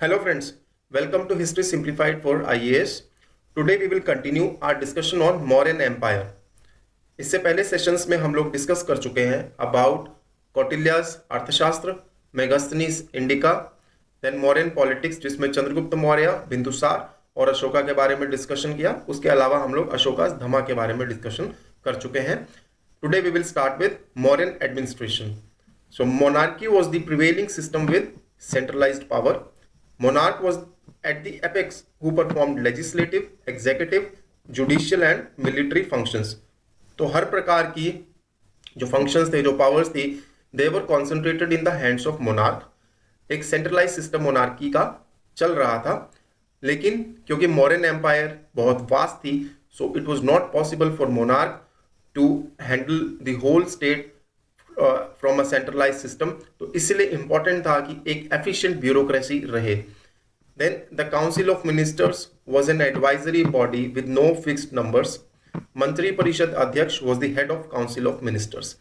Hello friends, welcome to History Simplified for IAS. Today we will continue our discussion on Mauryan Empire. इससे पहले sessions में हम लोग discuss कर चुके हैं about Kautilya's Arthashastra, Megasthenes Indica, then Mauryan politics जिसमें चंद्रगुप्त मौर्य, बिंदुसार और अशोका के बारे में डिस्कशन किया. उसके अलावा हम लोग अशोकास धमा के बारे में डिस्कशन कर चुके हैं. Today we will start with Mauryan administration. So monarchy was the prevailing system with centralized power. Monarch was at the apex who performed legislative, executive, judicial and military functions. तो हर प्रकार की जो फंक्शंस थे, जो पावर्स थी, they were concentrated in the hands of monarch. एक centralize system monarchy का चल रहा था, लेकिन क्योंकि मौर्यन एम्पायर बहुत वास्ट थी, so it was not possible for monarch to handle the whole state from a centralize system. तो इसलिए इंपॉर्टेंट था कि एक एफिशिएंट ब्यूरोक्रेसी रहे. Then the council of ministers was an advisory body with no fixed numbers. Mantri parishad adhyaksha was the head of council of ministers.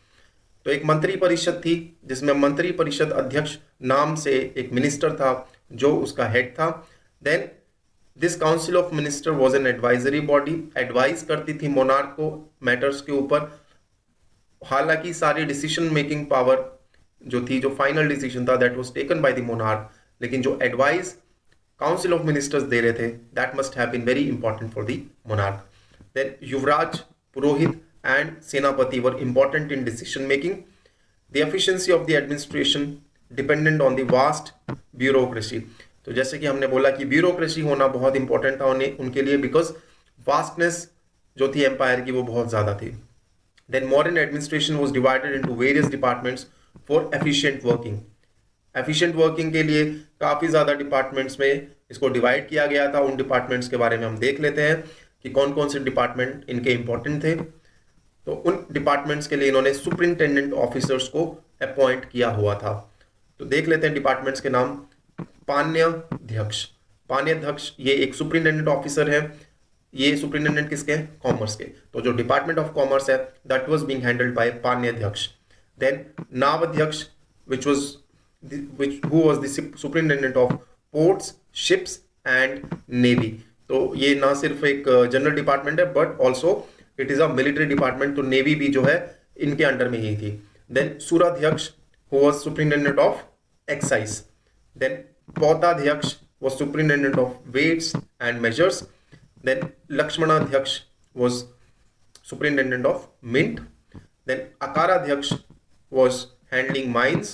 तो एक मंत्री परिषद थी जिसमें मंत्री परिषद अध्यक्ष नाम से एक मिनिस्टर था जो उसका हेड था. Then this council of minister was an advisory body, advise करती थी मोनार्क को मैटर्स के ऊपर. हालांकि सारी डिसीजन मेकिंग पावर जो थी, जो फाइनल डिसीजन था, that was taken by the monarch, लेकिन जो एडवाइस काउंसिल ऑफ मिनिस्टर्स दे रहे थे, that must have been very important for the monarch. Then yuvraj, purohit and senapati were important in decision making. The efficiency of the administration dependent on the vast bureaucracy. तो जैसे कि हमने बोला कि ब्यूरोक्रेसी होना बहुत इंपॉर्टेंट था उनके लिए, बिकॉज वास्टनेस जो थी एम्पायर की वो बहुत ज्यादा थी. Then modern administration was divided into various departments for efficient working. Efficient working के लिए काफ़ी ज़्यादा डिपार्टमेंट्स में इसको डिवाइड किया गया था. उन डिपार्टमेंट्स के बारे में हम देख लेते हैं कि कौन कौन से डिपार्टमेंट इनके इंपॉर्टेंट थे. तो उन डिपार्टमेंट्स के लिए इन्होंने सुपरिंटेंडेंट ऑफिसर्स को अपॉइंट किया हुआ था. तो देख लेते हैं डिपार्टमेंट्स के नाम. पान्याध्यक्ष. पान्याध्यक्ष ये एक सुपरिंटेंडेंट ऑफिसर है. ये सुपरिंटेंडेंट किसके हैं? कॉमर्स के. तो जो डिपार्टमेंट ऑफ कॉमर्स है, that was being handled by panyadhyaksha. Then navadhyaksha which who was the superintendent of ports, ships and navy. तो ये ना सिर्फ एक जनरल डिपार्टमेंट है but also it is a military department. तो नेवी भी जो है इनके अंडर में ही थी. Then suradhyaksha who was superintendent of excise. Then pautadhyaksha was superintendent of weights and measures. Then Lakshmanadhyaksh was superintendent of mint. Then Akaradhyaksh was handling mines.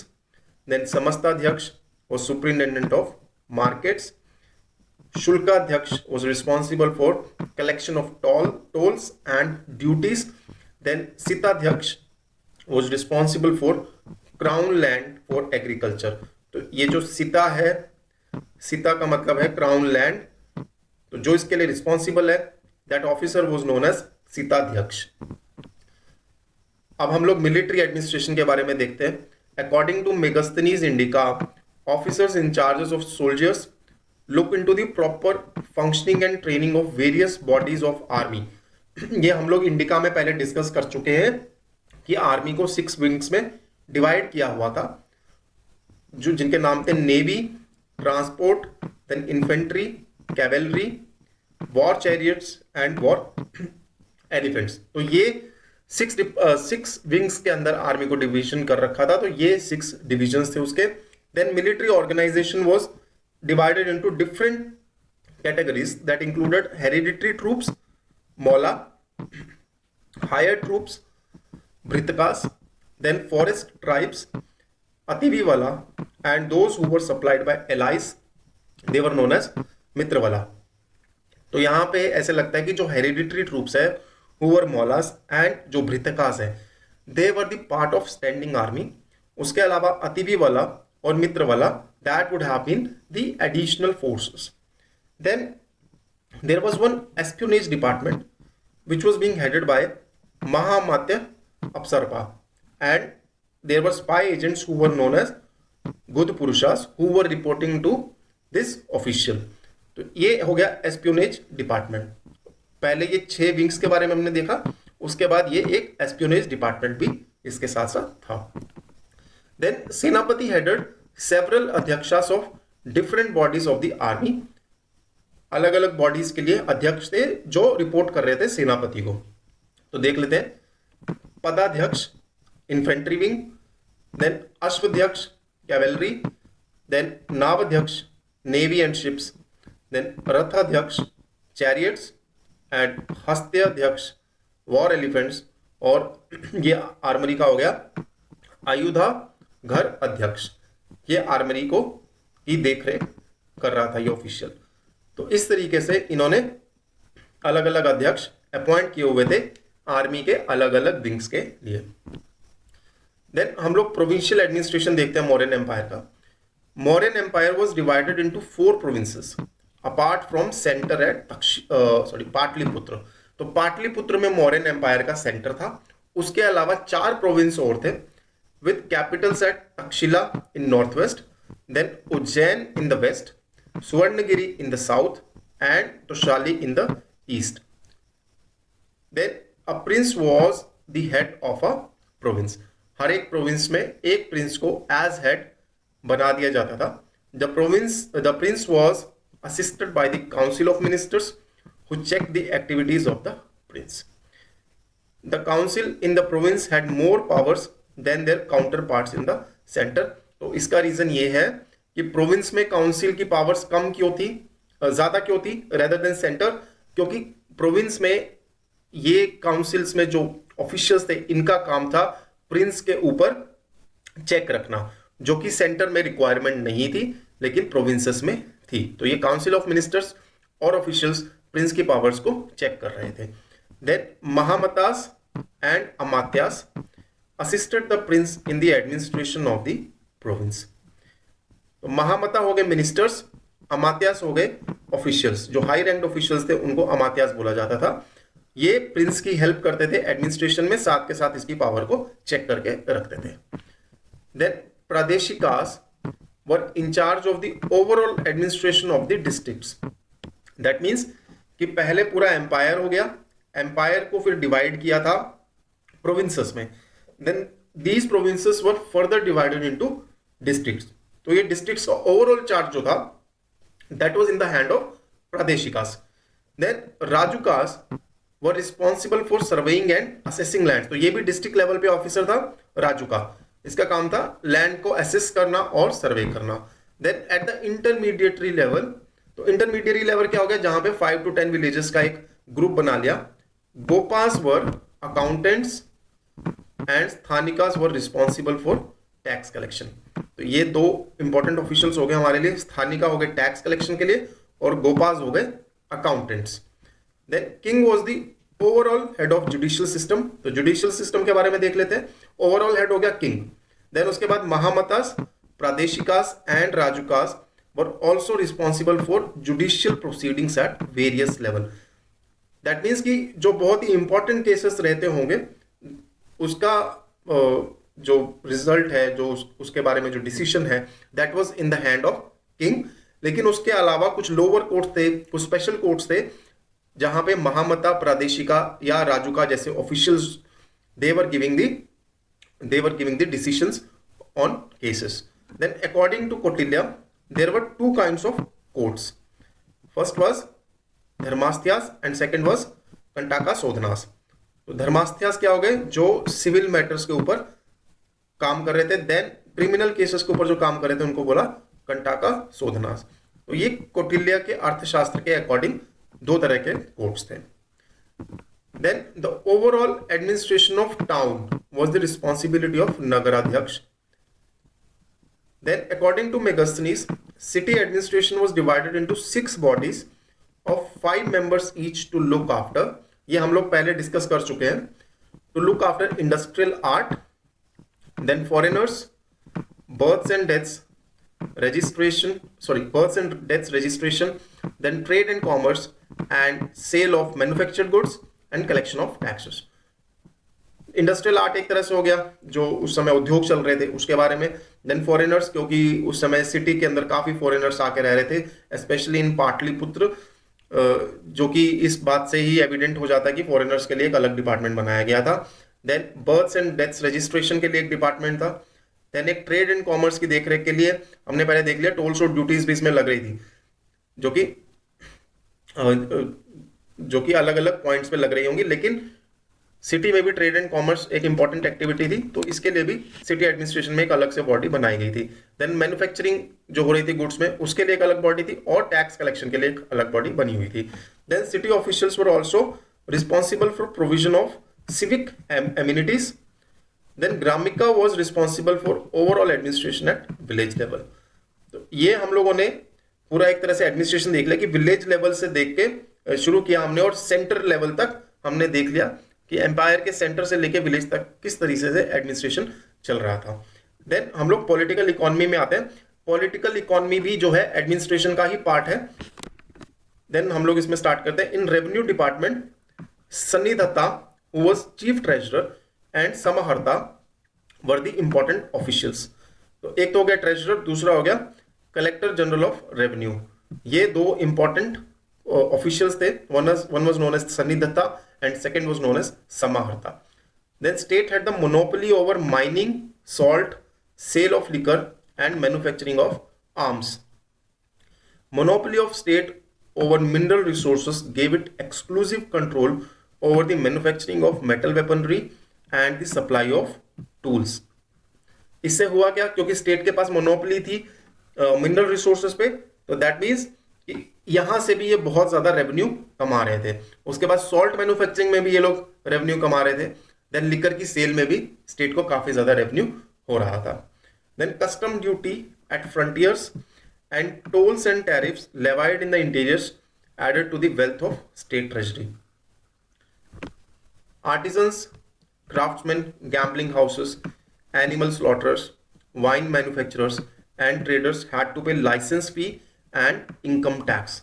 Then Samastadhyaksh was superintendent of markets. Shulkadhyaksh was responsible for collection of tolls and duties. Then Sitadhyaksh was responsible for crown land for agriculture. तो ये जो सिता है, सिता का मतलब है crown land. तो जो इसके लिए रिस्पॉन्सिबल है, that officer was known as sitadhyaksha. अब हम लोग मिलिट्री एडमिनिस्ट्रेशन के बारे में देखते हैं. According to Megasthenes Indica, officers in charges of soldiers look into the proper functioning and training of various bodies of army. ये हम लोग इंडिका में पहले डिस्कस कर चुके हैं कि आर्मी को 6 विंग्स में डिवाइड किया हुआ था, जो जिनके नाम थे navy, transport, then infantry, cavalry, war chariots and war elephants. तो ये 6 विंग्स के अंदर आर्मी को डिवीजन कर रखा था. तो ये 6 डिविजन्स थे उसके. Then military organisation was divided into different categories that included hereditary troops, maula, hired troops, bhritakas, then forest tribes, atavibala and those who were supplied by allies, they were known as mitrabala. तो यहां पे ऐसे लगता है कि जो हेरिडिटरी ट्रूप्स है, हुवर मौलास एंड जो भृतकास है, they were the part of standing army. उसके अलावा अतिविवाला और mitrabala, that would have been the additional forces. Then there was one espionage department which was being headed by mahamatya apasarpa, and there were spy agents who were known as gudha purushas who were reporting to this official. तो ये हो गया espionage department. पहले ये 6 wings के बारे में हमने देखा, उसके बाद ये एक एस्पियोनेज डिपार्टमेंट भी इसके साथ साथ था. देन सेनापति headed several adhyakshas of different bodies of the army, अलग अलग बॉडीज के लिए अध्यक्ष थे जो रिपोर्ट कर रहे थे सेनापति को। तो देख लेते हैं, padadhyaksha infantry wing, then ashvadhyaksha cavalry, then navadhyaksha navy and ships, then rathadhyaksha chariots and hastyadhyaksha war elephants, और ये आर्मरी का हो गया आयुधा घर अध्यक्ष, ये आर्मरी को की देखरेख कर रहा था ये ऑफिशियल। तो इस तरीके से इन्होंने अलग अलग अध्यक्ष अपॉइंट किए हुए थे आर्मी के अलग अलग विंग्स के लिए। देन हम लोग प्रोविंशियल एडमिनिस्ट्रेशन देखते हैं मौर्यन एम्पायर का। Mauryan empire was divided into 4 provinces apart from centre at Pataliputra. तो पाटलिपुत्र में मौर्यन एम्पायर का सेंटर था, उसके अलावा 4 प्रोविंस और थे with capitals at Takshashila in north west, then Ujjain in the west, Suvarnagiri in the south and Tosali in the east. Then a prince was the head of a province. हर एक प्रोविंस में एक प्रिंस को एज हेड बना दिया जाता था। The Prince was assisted by the council of ministers who checked the activities of the prince. The council in the province had more powers than their counterparts in the center. तो इसका reason ये है कि province में council की powers come क्यों थी, ज्यादा क्यों थी रेदर देन सेंटर, क्योंकि प्रोविंस में ये काउंसिल्स में जो ऑफिशियल्स थे इनका काम था प्रिंस के ऊपर चेक रखना, जो कि सेंटर में रिक्वायरमेंट नहीं थी लेकिन प्रोविंसेस में थी। तो ये काउंसिल ऑफ मिनिस्टर्स और ऑफिशियल्स प्रिंस की पावर्स को चेक कर रहे थे। Then mahamatras and amatyas assisted the prince in the administration of the province. तो महामता हो गए मिनिस्टर्स, अमात्यास हो गए ऑफिशियल्स, जो हाई रैंक ऑफिशियल्स थे उनको अमात्यास बोला जाता था। ये प्रिंस की हेल्प करते थे एडमिनिस्ट्रेशन में, साथ के साथ इसकी पावर को चेक करके रखते थे। Then pradeshikas were in charge of the overall administration of the districts. That means कि पहले पूरा एम्पायर हो गया, एम्पायर को फिर डिवाइड किया था प्रोविंसेस में, then these provinces were further divided into districts. तो ये डिस्ट्रिक्ट्स का ओवरऑल चार्ज जो था that was in the hand of pradeshikas. Then rajukas were responsible for surveying and assessing land. तो ये भी डिस्ट्रिक्ट लेवल पे ऑफिसर था राजुका, इसका काम था लैंड को असेस करना और सर्वे करना। Then at the intermediary level, तो इंटरमीडिएटरी लेवल क्या हो गया, जहां पे 5 to 10 विलेजेस का एक ग्रुप बना लिया। Gopas were accountants and sthanikas were responsible for tax collection. तो ये 2 इंपॉर्टेंट ऑफिशियल्स हो गए हमारे लिए, स्थानिका हो गए टैक्स कलेक्शन के लिए और गोपास हो गए accountants. Then king was the overall head of judicial system. तो जुडिशियल सिस्टम के बारे में देख लेते हैं। ओवरऑल हेड हो गया किंग। देन उसके बाद महामतास, प्रादेशिकास and राजुकास were also responsible for judicial proceedings at various level. That means कि जो बहुत ही इंपॉर्टेंट केसेस रहते होंगे उसका जो रिजल्ट है, जो उसके बारे में जो डिसीजन है, that was in the hand of king. लेकिन उसके अलावा कुछ लोअर कोर्ट थे, कुछ स्पेशल कोर्ट्स थे जहां पे महामता, प्रादेशिका या राजुका जैसे officials they were giving the decisions on cases. Then according to Kautilya there were 2 kinds of courts. First was dharmasthiyas and second was kantaka shodhanas. तो धर्मास्त्यास क्या हो गए, जो सिविल मैटर्स के ऊपर काम कर रहे थे, देन क्रिमिनल केसेस के ऊपर जो काम कर रहे थे उनको बोला कंटाका शोधनास। तो ये कौटिल्य के अर्थशास्त्र के अकॉर्डिंग 2 तरह के कोर्ट्स थे। Then the overall administration of town was the responsibility of nagaradhyaksha. Then, according to Megasthenes, city administration was divided into 6 bodies of 5 members each to look after. ये हम लोग पहले डिस्कस कर चुके हैं। To look after industrial art, then foreigners, births and deaths registration, then trade and commerce, and sale of manufactured goods and collection of taxes. Industrial art एक तरह से हो गया, जो उस समय उद्योग चल रहे थे उसके बारे में। देन फॉरेनर्स, क्योंकि उस समय सिटी के अंदर काफी फॉरेनर्स आके रह रहे थे, स्पेशली इन पाटलिपुत्र, जो कि इस बात से ही एविडेंट हो जाता है कि फॉरेनर्स के लिए एक अलग डिपार्टमेंट बनाया गया था। Then births and deaths registration के लिए एक डिपार्टमेंट था। देन एक ट्रेड एंड कॉमर्स की देखरेख के लिए हमने पहले देख लिया टोल्स और ड्यूटीज भी इसमें लग रही थी, जो कि अलग अलग पॉइंट्स पे लग रही होंगी, लेकिन सिटी में भी ट्रेड एंड कॉमर्स एक इंपॉर्टेंट एक्टिविटी थी, तो इसके लिए भी सिटी एडमिनिस्ट्रेशन में एक अलग से बॉडी बनाई गई थी। देन मैन्युफैक्चरिंग जो हो रही थी गुड्स में, उसके लिए एक अलग बॉडी थी, और टैक्स कलेक्शन के लिए एक अलग बॉडी बनी हुई थी। Then city officials were also responsible for provision of civic amenities. Then gramika was responsible for overall administration at village level. तो ये हम लोगों ने पूरा एक तरह से एडमिनिस्ट्रेशन देख लिया कि विलेज लेवल से देख के शुरू किया हमने, और सेंटर लेवल तक हमने देख लिया कि एम्पायर के सेंटर से लेके विलेज तक किस तरीके से एडमिनिस्ट्रेशन चल रहा था। देन हम लोग पॉलिटिकल इकोनॉमी में आते हैं। पॉलिटिकल इकोनॉमी भी जो है एडमिनिस्ट्रेशन का ही पार्ट है। देन हम लोग इसमें स्टार्ट करते हैं। In revenue department sannidhata who was chief treasurer and samaharta were the important officials. तो एक तो हो गया ट्रेजरर, दूसरा हो गया कलेक्टर जनरल ऑफ रेवेन्यू। ये दो इंपॉर्टेंट ऑफिशियल्स थे। One was known as sannidhata and second was known as Samaharta. Then state had the monopoly over mining, salt, sale of liquor and manufacturing of arms. Monopoly of state over mineral resources gave it exclusive control over the manufacturing of metal weaponry and the supply of tools. इससे हुआ क्या, क्योंकि state के पास monopoly थी mineral resources पे, तो that means यहां से भी ये बहुत ज्यादा रेवेन्यू कमा रहे थे। उसके बाद सॉल्ट मैन्युफैक्चरिंग में भी ये लोग रेवेन्यू कमा रहे थे। देन लिकर की सेल में भी स्टेट को काफी ज्यादा रेवेन्यू हो रहा था। Then custom duty at frontiers and tolls and tariffs levied in the interiors added to the wealth of state treasury. Artisans, craftsman, gambling houses, animal slaughterers, wine manufacturers and traders had to pay licence fee and income tax.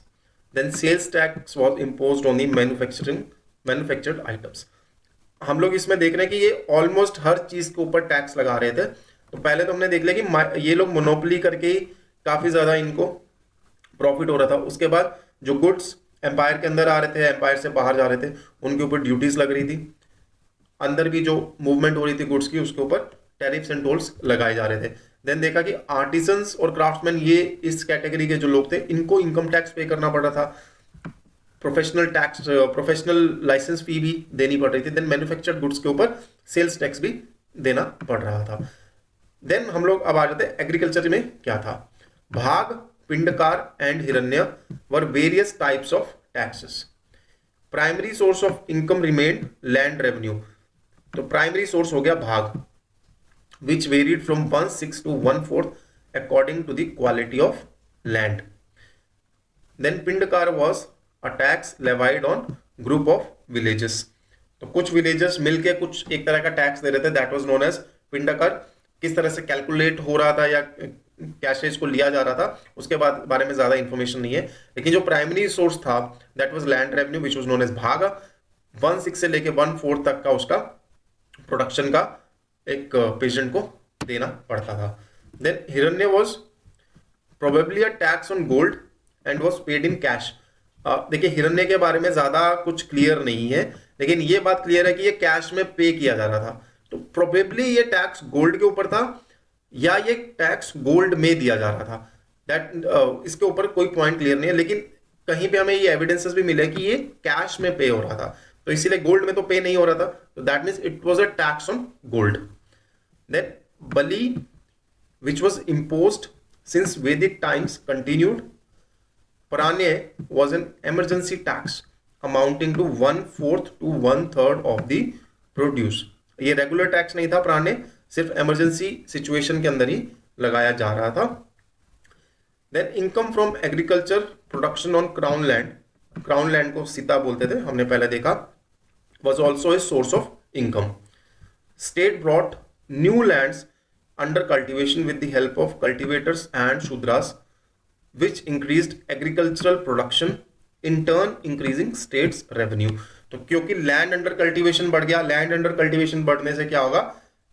Then sales tax was imposed on the manufactured items. हम लोग इसमें देख रहे हैं कि ये almost हर चीज के ऊपर टैक्स लगा रहे थे। तो पहले तो हमने देख लिया कि ये लोग मोनोपोली करके ही काफी ज्यादा इनको प्रॉफिट हो रहा था। उसके बाद जो गुड्स एम्पायर के अंदर आ रहे थे, एम्पायर से बाहर जा रहे थे, उनके ऊपर ड्यूटीज लग रही थी। अंदर भी जो मूवमेंट हो रही थी गुड्स की, उसके ऊपर टैरिफ्स एंड टोल्स लगाए जा रहे थे। देन देखा कि आर्टिसंस और क्राफ्ट्समैन, ये इस कैटेगरी के जो लोग थे, इनको इनकम टैक्स पे करना पड़ रहा था। प्रोफेशनल लाइसेंस फी भी देनी पड़ रही थी। देन मैन्युफैक्चर्ड गुड्स के ऊपर सेल्स टैक्स भी देना पड़ रहा था। देन हम लोग अब आ जाते हैं एग्रीकल्चर में क्या था। भाग, pindakara and hiranya were various types of taxes. Primary source of income remained land revenue. तो प्राइमरी सोर्स हो गया भाग, which varied from 1/6 to 1/4 according to the quality of land. Then Pindkar was a tax levied on group of villages. तो कुछ villages मिलके कुछ एक तरह का टैक्स दे रहे थे, that was known as पिंडकार। किस तरह से कैलकुलेट हो रहा था या कैशेज को लिया जा रहा था, उसके बाद बारे में ज्यादा इंफॉर्मेशन नहीं है। लेकिन जो प्राइमरी सोर्स था that was land revenue which was known as bhaga. 1/6 से लेके 1/4 तक का उसका प्रोडक्शन का एक पेशेंट को देना पड़ता था। देन हिरण्य was probably a tax on gold and was paid in cash. देखिए हिरण्य के बारे में ज्यादा कुछ क्लियर नहीं है, लेकिन ये बात क्लियर है कि ये कैश में पे किया जा रहा था। तो प्रोबेबली ये टैक्स गोल्ड के ऊपर था या ये टैक्स गोल्ड में दिया जा रहा था, दैट इसके ऊपर कोई पॉइंट क्लियर नहीं है। लेकिन कहीं पे हमें ये एविडेंसेस भी मिले कि ये कैश में पे हो रहा था, तो इसीलिए गोल्ड में तो पे नहीं हो रहा था, तो that means it was a tax on gold. Then bali which was imposed since Vedic times continued. Pranya was an emergency tax amounting to 1/4 to 1/3 of the produce. ये रेगुलर टैक्स नहीं था, प्राण्य सिर्फ इमरजेंसी सिचुएशन के अंदर ही लगाया जा रहा था। Then income from agriculture production on crown land, crown land को सीता बोलते थे, हमने पहले देखा, was also a source of income. State brought new lands under cultivation with the help of cultivators and shudras, which increased agricultural production, in turn increasing states revenue. तो क्योंकि land under cultivation बढ़ गया, land under cultivation बढ़ने से क्या होगा,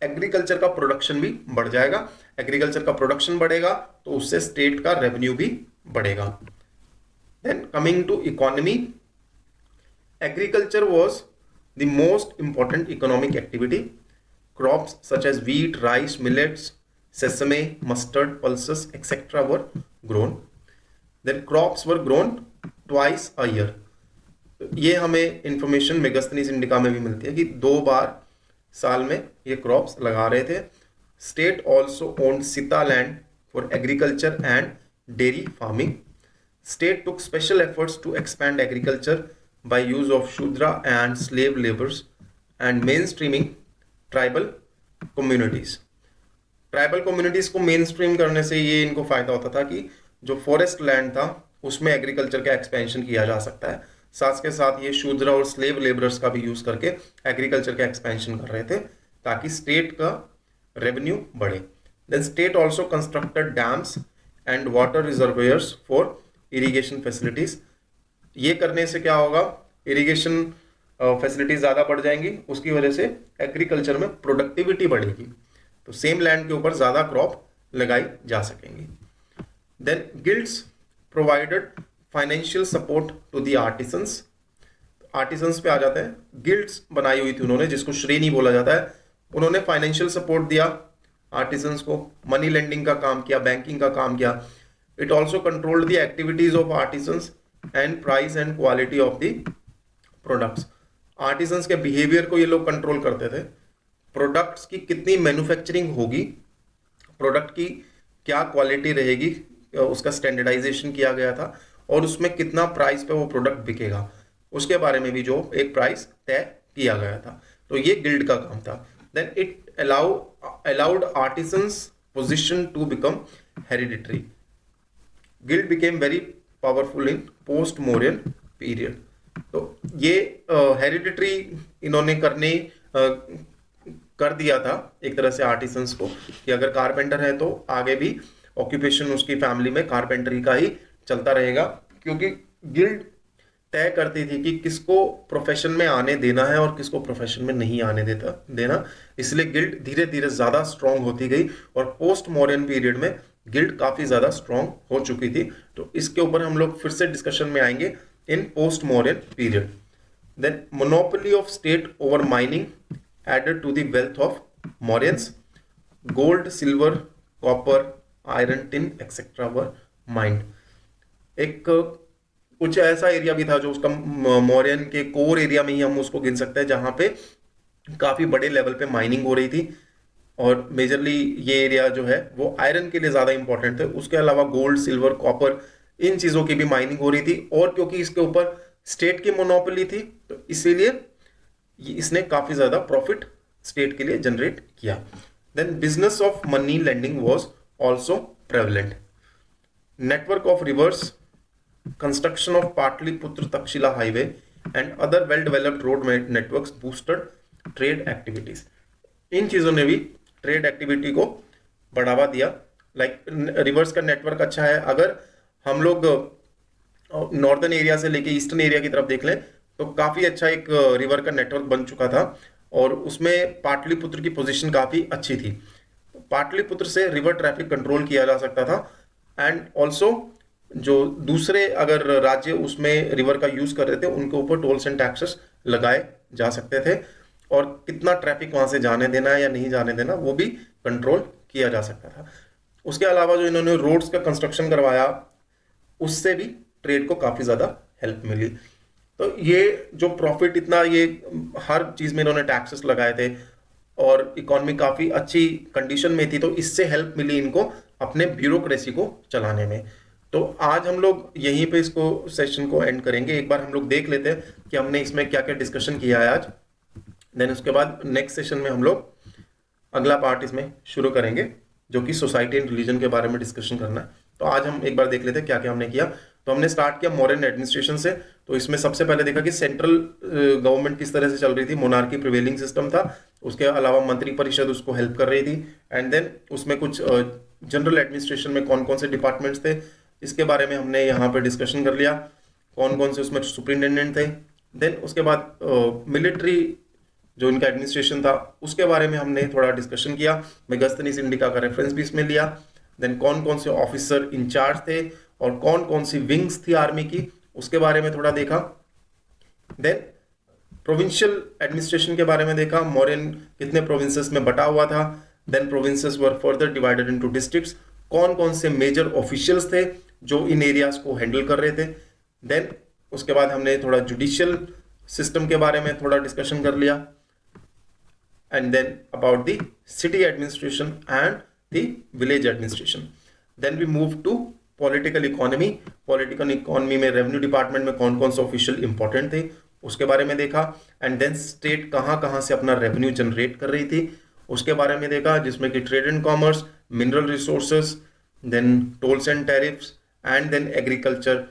agriculture का production भी बढ़ जाएगा। एग्रीकल्चर का प्रोडक्शन बढ़ेगा तो उससे स्टेट का रेवेन्यू भी बढ़ेगा। Then coming to economy, agriculture was the most important economic activity. Crops such as wheat, rice, millets, sesame, mustard, pulses, etc. were grown. Then crops were grown twice a year. ये हमें information Megasthenes indica में भी मिलती है कि 2 बार साल में ये क्रॉप्स लगा रहे थे. State also owned Sita land for agriculture and dairy farming. State took special efforts to expand agriculture by use of Shudra and slave laborers and mainstreaming tribal communities. Tribal communities को मेन स्ट्रीम करने से ये इनको फायदा होता था कि जो फॉरेस्ट लैंड था उसमें एग्रीकल्चर का एक्सपेंशन किया जा सकता है. साथ के साथ ये शूद्र और स्लेव लेबरर्स का भी यूज करके एग्रीकल्चर का एक्सपेंशन कर रहे थे ताकि स्टेट का रेवेन्यू बढ़े. Then state also constructed dams and water reservoirs for irrigation facilities. ये करने से क्या होगा, इरिगेशन फैसिलिटीज ज़्यादा बढ़ जाएंगी, उसकी वजह से एग्रीकल्चर में प्रोडक्टिविटी बढ़ेगी, तो सेम लैंड के ऊपर ज़्यादा क्रॉप लगाई जा सकेंगी. Then guilds provided financial support to the artisans. Artisans पे आ जाते हैं. गिल्ड्स बनाई हुई थी उन्होंने, जिसको श्रेणी बोला जाता है. उन्होंने फाइनेंशियल सपोर्ट दिया आर्टिसंस को, मनी लेंडिंग का काम किया, बैंकिंग का काम किया. It also controlled the activities of artisans and price and quality of the products. Artisans के बिहेवियर को ये लोग कंट्रोल करते थे. प्रोडक्ट्स की कितनी मैन्युफैक्चरिंग होगी, प्रोडक्ट की क्या क्वालिटी रहेगी, उसका स्टैंडर्डाइजेशन किया गया था, और उसमें कितना प्राइस पे वो प्रोडक्ट बिकेगा, उसके बारे में भी जो एक प्राइस तय किया गया था. तो ये गिल्ड का काम था. Then it allowed artisans position to become hereditary. Guild became very powerful in post Mauryan period. तो ये हेरिडिटरी इन्होंने कर दिया था एक तरह से आर्टिसंस को, कि अगर कारपेंटर है तो आगे भी ऑक्यूपेशन उसकी फैमिली में कारपेंटरी का ही चलता रहेगा, क्योंकि गिल्ड तय करती थी कि किसको प्रोफेशन में आने देना है और किसको प्रोफेशन में नहीं आने देना. इसलिए गिल्ड धीरे धीरे ज़्यादा स्ट्रांग होती गई और पोस्ट मॉडर्न पीरियड में गिल्ड काफ़ी ज़्यादा स्ट्रांग हो चुकी थी. तो इसके ऊपर हम लोग फिर से डिस्कशन में आएंगे in post modern period. Then monopoly of state over mining added to the wealth of Mauryans. Gold, silver, copper, iron, tin etcetera were mined. एक कुछ ऐसा एरिया भी था जो उसका मौर्यन के कोर एरिया में ही हम उसको गिन सकते हैं, जहां पे काफी बड़े लेवल पे माइनिंग हो रही थी, और मेजरली ये एरिया जो है वो आयरन के लिए ज्यादा इंपॉर्टेंट थे. उसके अलावा गोल्ड, सिल्वर, कॉपर, इन चीजों की भी माइनिंग हो रही थी, और क्योंकि इसके ऊपर स्टेट की मोनोपोली थी तो इसीलिए इसने काफी ज्यादा प्रॉफिट स्टेट के लिए जनरेट किया. Then business of money lending was also prevalent. Network of rivers, construction of Patliputra Takshila highway and other well developed road networks boosted trade activities. इन चीजों ने भी ट्रेड एक्टिविटी को बढ़ावा दिया. लाइक रिवर्स का नेटवर्क अच्छा है. अगर हम लोग नॉर्दर्न एरिया से लेके ईस्टर्न एरिया की तरफ देख लें तो काफी अच्छा एक रिवर का नेटवर्क बन चुका था, और उसमें पाटलिपुत्र की पोजीशन काफी अच्छी थी. पाटलिपुत्र से रिवर ट्रैफिक कंट्रोल किया जा सकता था, एंड ऑल्सो जो दूसरे अगर राज्य उसमें रिवर का यूज कर रहे थे उनके ऊपर टोल्स एंड टैक्सेस लगाए जा सकते थे, और कितना ट्रैफिक वहां से जाने देना है या नहीं जाने देना वो भी कंट्रोल किया जा सकता था. उसके अलावा जो इन्होंने रोड्स का कंस्ट्रक्शन करवाया उससे भी ट्रेड को काफी ज्यादा हेल्प मिली. तो ये जो प्रॉफिट इतना, ये हर चीज में इन्होंने टैक्सेस लगाए थे और इकोनॉमी काफी अच्छी कंडीशन में थी, तो इससे हेल्प मिली इनको अपने ब्यूरोक्रेसी को चलाने में. तो आज हम लोग यहीं पे इसको सेशन को एंड करेंगे. एक बार हम लोग देख लेते हैं कि हमने इसमें क्या क्या डिस्कशन किया है आज. देन उसके बाद नेक्स्ट सेशन में हम लोग अगला पार्ट इसमें शुरू करेंगे, जो कि सोसाइटी एंड रिलीजन के बारे में डिस्कशन करना है. तो आज हम एक बार देख लेते हैं क्या क्या हमने किया. तो हमने स्टार्ट किया मॉडर्न एडमिनिस्ट्रेशन से. तो इसमें सबसे पहले देखा कि सेंट्रल गवर्नमेंट किस तरह से चल रही थी, मोनार्की प्रिवेलिंग सिस्टम था. उसके अलावा मंत्री परिषद उसको हेल्प कर रही थी, एंड देन उसमें कुछ जनरल एडमिनिस्ट्रेशन में कौन कौन से डिपार्टमेंट्स थे इसके बारे में हमने यहाँ पे डिस्कशन कर लिया, कौन कौन से उसमें सुपरिटेंडेंट थे. देन उसके बाद मिलिट्री जो इनका एडमिनिस्ट्रेशन था उसके बारे में हमने थोड़ा डिस्कशन किया. मेगास्थनीज इंडिका का रेफरेंस भी इसमें लिया. देन कौन कौन से ऑफिसर इंचार्ज थे और कौन कौन सी विंग्स थी आर्मी की, उसके बारे में थोड़ा देखा. देन प्रोविंशियल एडमिनिस्ट्रेशन के बारे में देखा, मौर्यन कितने प्रोविंसेस में बटा हुआ था, then provinces were further divided into districts, कौन कौन से मेजर ऑफिशियल्स थे जो इन एरियाज को हैंडल कर रहे थे। देन उसके बाद हमने थोड़ा जुडिशियल सिस्टम के बारे में थोड़ा डिस्कशन कर लिया, and then about the city administration and the village administration. Then we move to political economy. Political economy में रेवेन्यू डिपार्टमेंट में कौन कौन से ऑफिशियल इंपॉर्टेंट थे उसके बारे में देखा, एंड देन स्टेट कहाँ कहाँ से अपना रेवेन्यू जनरेट कर रही थी उसके बारे में देखा, जिसमें कि trade and commerce, mineral resources, then tolls and tariffs, and then agriculture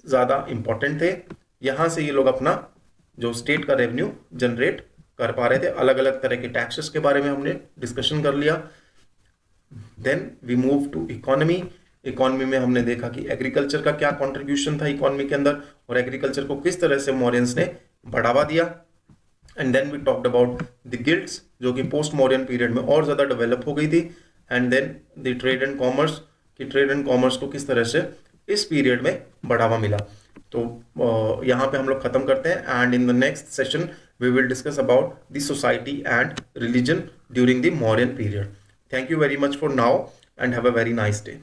ज़्यादा इंपॉर्टेंट थे। यहाँ से ये लोग अपना जो स्टेट का रेवेन्यू जनरेट कर पा रहे थे। अलग अलग तरह के टैक्सेस के बारे में हमने डिस्कशन कर लिया। Then we move to economy. Economy में हमने देखा कि एग्रीकल्चर का क्या कंट्रीब्यूशन था इकोनॉमी के अंदर, और एग्रीकल्चर को किस तरह से मौर्यंस ने बढ़ावा दिया। And then we talked about the guilds, जो कि पोस्ट मौर्यन पीरियड में और ज़्यादा डेवलप हो गई थी। And then the trade and commerce, कि ट्रेड एंड कॉमर्स को किस तरह से इस पीरियड में बढ़ावा मिला। तो यहाँ पे हम लोग खत्म करते हैं, and in the next session we will discuss about the society and religion during the Mauryan period. Thank you very much for now and have a very nice day.